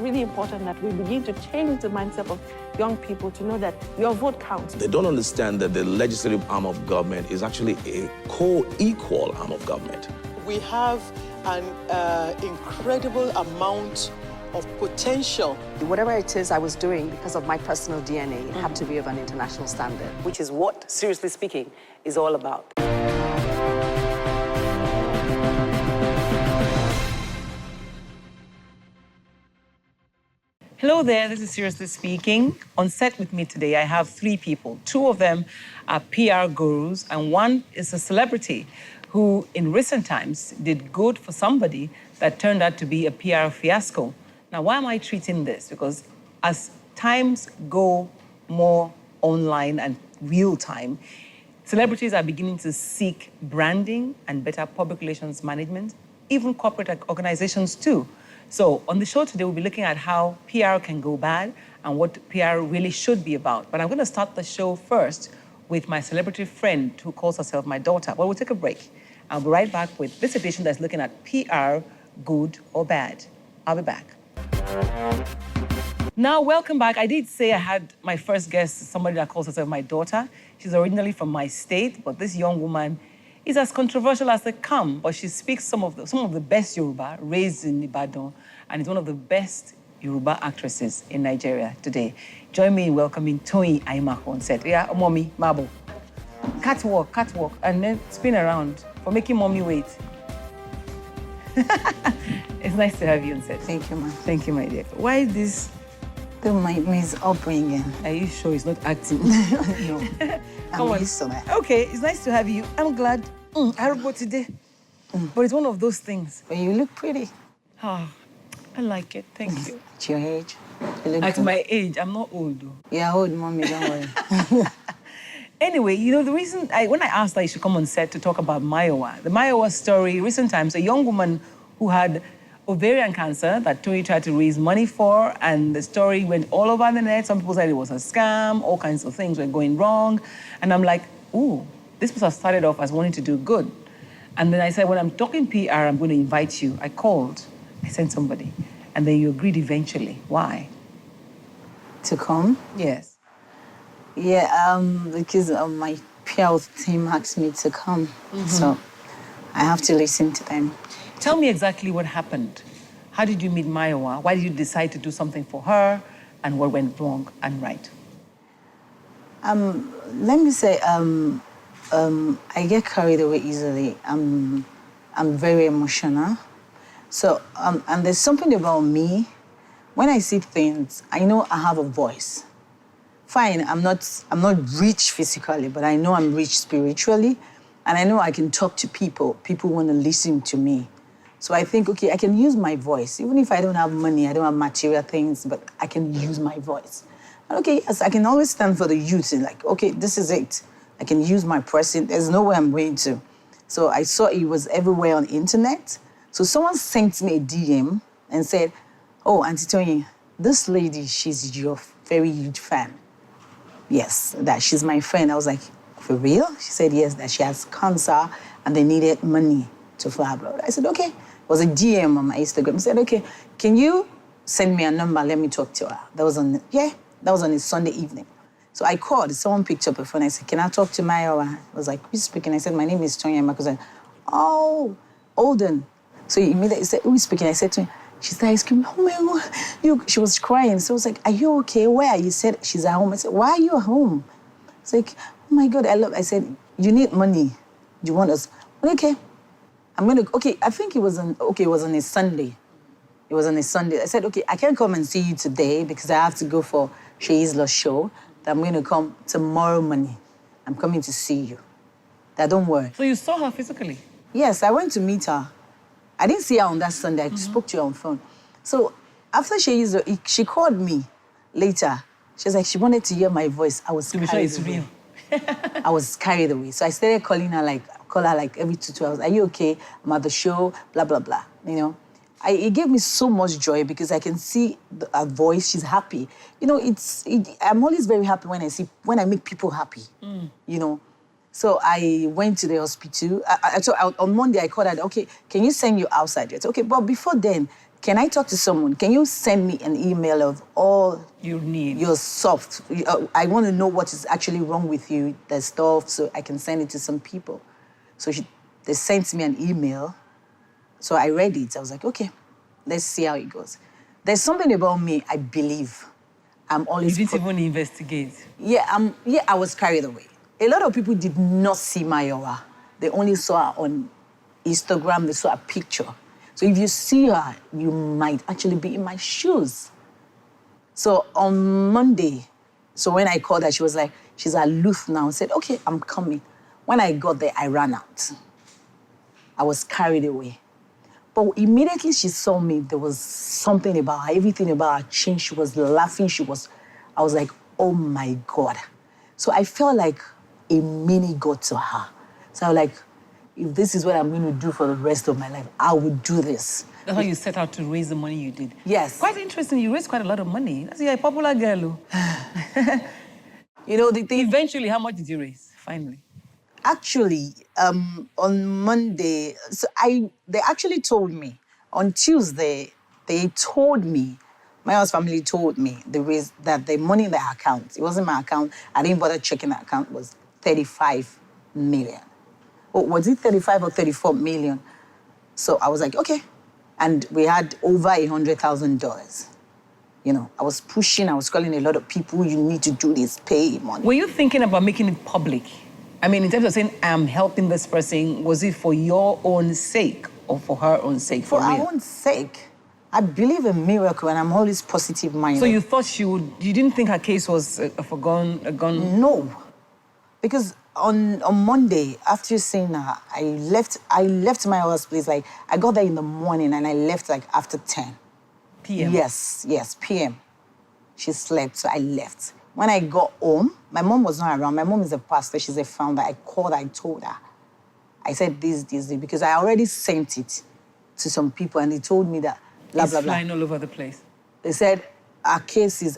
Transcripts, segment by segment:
really important that we begin to change the mindset of young people to know that your vote counts. They don't understand that the legislative arm of government is actually a co-equal arm of government. We have an incredible amount of potential. Whatever it is I was doing, because of my personal DNA, it had to be of an international standard, which is what, seriously speaking, is all about. Hello there, this is Seriously Speaking. On set with me today, I have 3 people. 2 of them are PR gurus, and one is a celebrity who, in recent times, did good for somebody that turned out to be a PR fiasco. Now, why am I treating this? Because as times go more online and real time, celebrities are beginning to seek branding and better public relations management, even corporate organizations too. So on the show today, we'll be looking at how PR can go bad and what PR really should be about. But I'm going to start the show first with my celebrity friend who calls herself my daughter. Well, we'll take a break. I'll be right back with this edition that's looking at PR, good or bad. I'll be back. Now, welcome back. I did say I had my first guest, somebody that calls herself my daughter. She's originally from my state, but this young woman is as controversial as they come, but she speaks some of the best Yoruba, raised in Ibadan, and is one of the best Yoruba actresses in Nigeria today. Join me in welcoming Toyin Aimako on set. Yeah, mommy, marble. Catwalk, and then spin around for making mommy wait. It's nice to have you on set. Thank you, ma'am. Thank you, my dear. Why is this? Means upbringing. Are you sure it's not acting? No. Come on. Used to that. Okay, it's nice to have you. I'm glad. I wrote today. But it's one of those things. But you look pretty. Oh, I like it. Thank you. At your age. You look At good. my age, I'm not old though. You're old, mommy, don't worry. Anyway, you know, the reason when I asked that you should come on set to talk about Mayowa, the Mayowa story, recent times, a young woman who had ovarian cancer that Tony tried to raise money for, and the story went all over the net. Some people said it was a scam, all kinds of things were going wrong. And I'm like, ooh, this must have started off as wanting to do good. And then I said, when I'm talking PR, I'm going to invite you. I called, I sent somebody, and then you agreed eventually. Why? To come? Yes. Yeah, because my PR team asked me to come. So I have to listen to them. Tell me exactly what happened. How did you meet Mayowa? Why did you decide to do something for her? And what went wrong and right? Let me say, I get carried away easily. I'm very emotional. So, and there's something about me. When I see things, I know I have a voice. Fine, I'm not rich physically, but I know I'm rich spiritually. And I know I can talk to people. People want to listen to me. So I think, okay, I can use my voice. Even if I don't have money, I don't have material things, but I can use my voice. And okay, yes, I can always stand for the youth and like, okay, this is it. I can use my presence. There's nowhere I'm going to. So I saw it was everywhere on the internet. So someone sent me a DM and said, oh, Auntie Tony, this lady, she's your very huge fan. Yes, that she's my friend. I was like, for real? She said, yes, that she has cancer and they needed money to fly abroad. I said, okay. It was a DM on my Instagram. I said, okay, can you send me a number? Let me talk to her. That was on a Sunday evening. So I called. Someone picked up a phone. I said, can I talk to Mayowa? I was like, who's speaking? I said, my name is Tonya. Marcus said, oh, Olden. So he immediately said, who's speaking? I said to him, she started screaming, oh my God. She was crying. So I was like, are you okay? Where are you? She said, she's at home. I said, why are you at home? It's like, oh my God, I said, you need money. Do you want us? Okay. I think it was on a Sunday. It was on a Sunday. I said, okay, I can't come and see you today because I have to go for Sheila's show. I'm going to come tomorrow morning. I'm coming to see you. That don't worry. So you saw her physically? Yes, I went to meet her. I didn't see her on that Sunday. I spoke to her on phone. So after she called me later. She was like, she wanted to hear my voice. I was carried away. To be sure it's real. I was carried away. So I started calling her like every 2 hours. Are you okay? I'm at the show, blah, blah, blah, you know. It gave me so much joy because I can see her voice. She's happy. You know, I'm always very happy when I make people happy, you know. So I went to the hospital. So on Monday, I called her, okay, can you send you outside yet? Okay, but before then, can I talk to someone? Can you send me an email of all You need. your soft? I want to know what is actually wrong with you, the stuff, so I can send it to some people. So they sent me an email. So I read it. I was like, okay, let's see how it goes. There's something about me, I believe. I'm always... You didn't even investigate. Yeah, I was carried away. A lot of people did not see Mayowa. They only saw her on Instagram, they saw a picture. So if you see her, you might actually be in my shoes. So on Monday, so when I called her, she was like, she's aloof now. I said, okay, I'm coming. When I got there, I ran out. I was carried away. But immediately she saw me, there was something about her, everything about her changed. She was laughing, I was like, oh my God. So I felt like a mini God to her. So I was like, if this is what I'm going to do for the rest of my life, I would do this. That's how you set out to raise the money you did. Yes. Quite interesting. You raised quite a lot of money. That's a popular girl. You know, the thing... Eventually, how much did you raise, finally? Actually, on Monday, they actually told me. On Tuesday, they told me, my house family told me that the money in the account, it wasn't my account, I didn't bother checking the account, was 35 million. Oh, was it 35 or 34 million? So I was like, okay. And we had over $100,000. You know, I was pushing, I was calling a lot of people, you need to do this, pay money. Were you thinking about making it public? I mean, in terms of saying, I'm helping this person, was it for your own sake or for her own sake? For our own sake. I believe in miracle and I'm always positive-minded. So you thought you didn't think her case was a gone? No. Because on Monday, after seeing her, I left my house place, like, I got there in the morning and I left like after 10. PM? Yes, PM. She slept, so I left. When I got home, my mom was not around. My mom is a pastor, she's a founder. I called her, I told her. I said this, because I already sent it to some people and they told me that, blah, blah, blah. Flying all over the place. They said, our cases,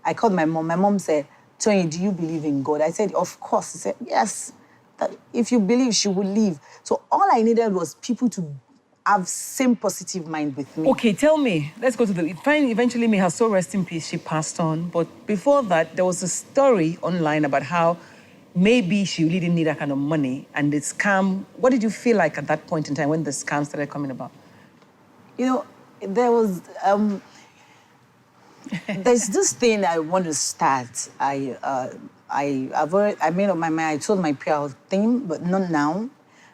I called my mom. My mom said, Tony, do you believe in God? I said, of course. He said, yes. That if you believe, she will leave. So all I needed was people to have same positive mind with me. Okay, tell me. Let's go to eventually, may her soul rest in peace, she passed on. But before that, there was a story online about how maybe she really didn't need that kind of money and the scam. What did you feel like at that point in time when the scam started coming about? You know, there was... there's this thing I want to start. I made up my mind. I told my PR thing, but not now.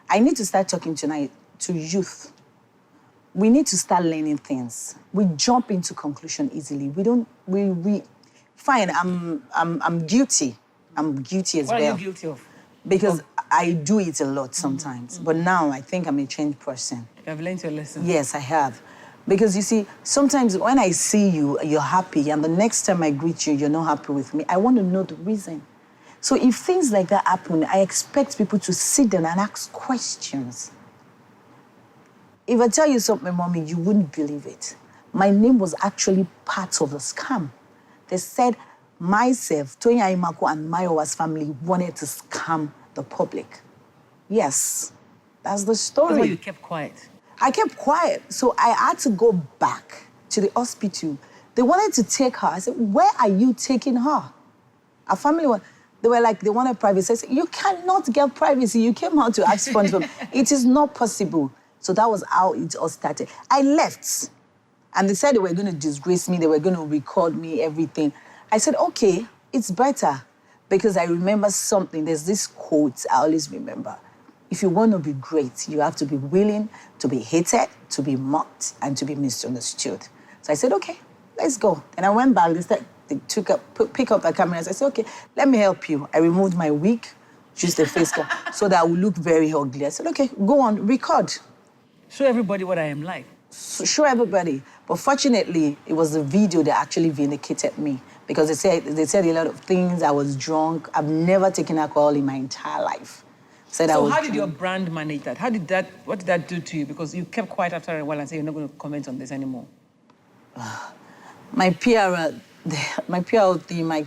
I need to start talking tonight to youth. We need to start learning things. We jump into conclusion easily. Fine, I'm guilty. I'm guilty as well. What are you guilty of? Because I do it a lot sometimes. But now I think I'm a changed person. You have learned your lesson. Yes, I have. Because you see, sometimes when I see you, you're happy, and the next time I greet you, you're not happy with me. I want to know the reason. So if things like that happen, I expect people to sit down and ask questions. If I tell you something, Mommy, you wouldn't believe it. My name was actually part of the scam. They said myself, Tonya Imako, and Mayowa's family wanted to scam the public. Yes, that's the story. That's why you kept quiet. I kept quiet, so I had to go back to the hospital. They wanted to take her. I said, where are you taking her? Our family, they were like, they wanted privacy. I said, you cannot get privacy. You came out to ask for it. It is not possible. So that was how it all started. I left, and they said they were going to disgrace me. They were going to record me, everything. I said, okay, it's better, because I remember something. There's this quote I always remember. If you want to be great, you have to be willing to be hated, to be mocked, and to be misunderstood. So I said, okay, let's go. And I went back. They pick up the cameras. I said, okay, let me help you. I removed my wig, used the face cap, so that I would look very ugly. I said, okay, go on, record. Show everybody what I am like. Show everybody. But fortunately, it was the video that actually vindicated me, because they said a lot of things. I was drunk. I've never taken alcohol in my entire life. So how did your brand manage that? What did that do to you? Because you kept quiet after a while and said you're not going to comment on this anymore. My PR team, I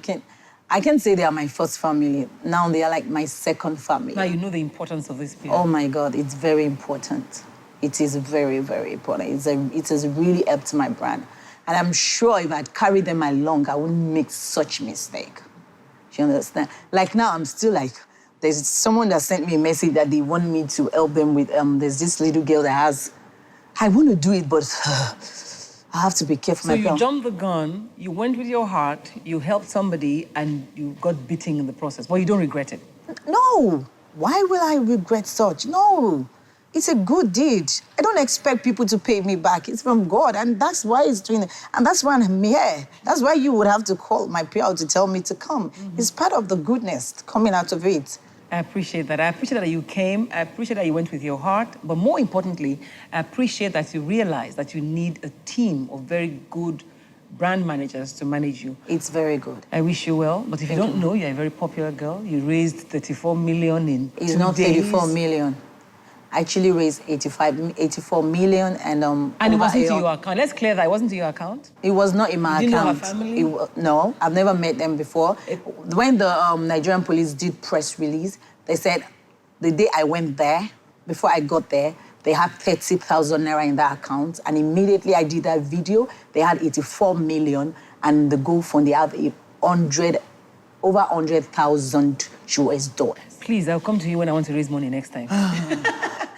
can't say they are my first family. Now they are like my second family. Now you know the importance of this PR. Oh my God, it's very important. It is very, very important. It has really helped my brand. And I'm sure if I'd carried them along, I wouldn't make such mistake. You understand? Like now, I'm still like, there's someone that sent me a message that they want me to help them with, there's this little girl that has, I want to do it, but I have to be careful. So you jumped the gun, you went with your heart, you helped somebody, and you got beaten in the process. But you don't regret it? No. Why will I regret such? No. It's a good deed. I don't expect people to pay me back. It's from God, and that's why He's doing it. And that's why I'm here. That's why you would have to call my PR to tell me to come. It's part of the goodness coming out of it. I appreciate that. I appreciate that you came. I appreciate that you went with your heart. But more importantly, I appreciate that you realize that you need a team of very good brand managers to manage you. It's very good. I wish you well. But if you don't know, you're a very popular girl. You raised 34 million in 2 days. It's not 34 million. I actually raised 84 million and And it wasn't to your account. Let's clear that. It wasn't to your account? It was not in my You didn't know account. her family? No, I've never met them before. When the Nigerian police did press release, they said the day I went there, before I got there, they had 30,000 naira in that account. And immediately I did that video, they had 84 million. And the GoFund, they have over 100,000 US dollars. Please, I'll come to you when I want to raise money next time.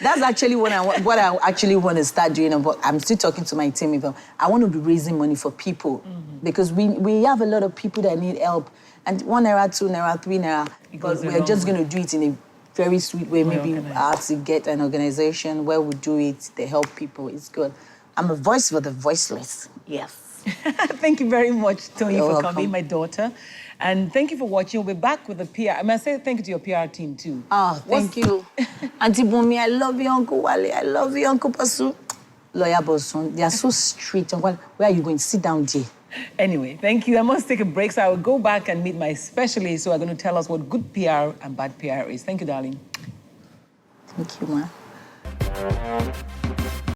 That's actually what I actually want to start doing. But I'm still talking to my team about. I want to be raising money for people because we have a lot of people that need help. And 1 naira, 2 naira, 3 naira. But we're just going to do it in a very sweet way. Maybe I have to get an organization where we do it. They help people. It's good. I'm a voice for the voiceless. Yes. Thank you very much, Tony, You're for welcome. coming, my daughter. And thank you for watching. We'll be back with the PR. I say thank you to your PR team, too. Oh, thank you. Auntie Bumi, I love you, Uncle Wale. I love you, Uncle Pasu. Lawyer Bosun, they are so strict. Where are you going? Sit down, Jay. Anyway, thank you. I must take a break, so I will go back and meet my specialist who are going to tell us what good PR and bad PR is. Thank you, darling. Thank you, ma.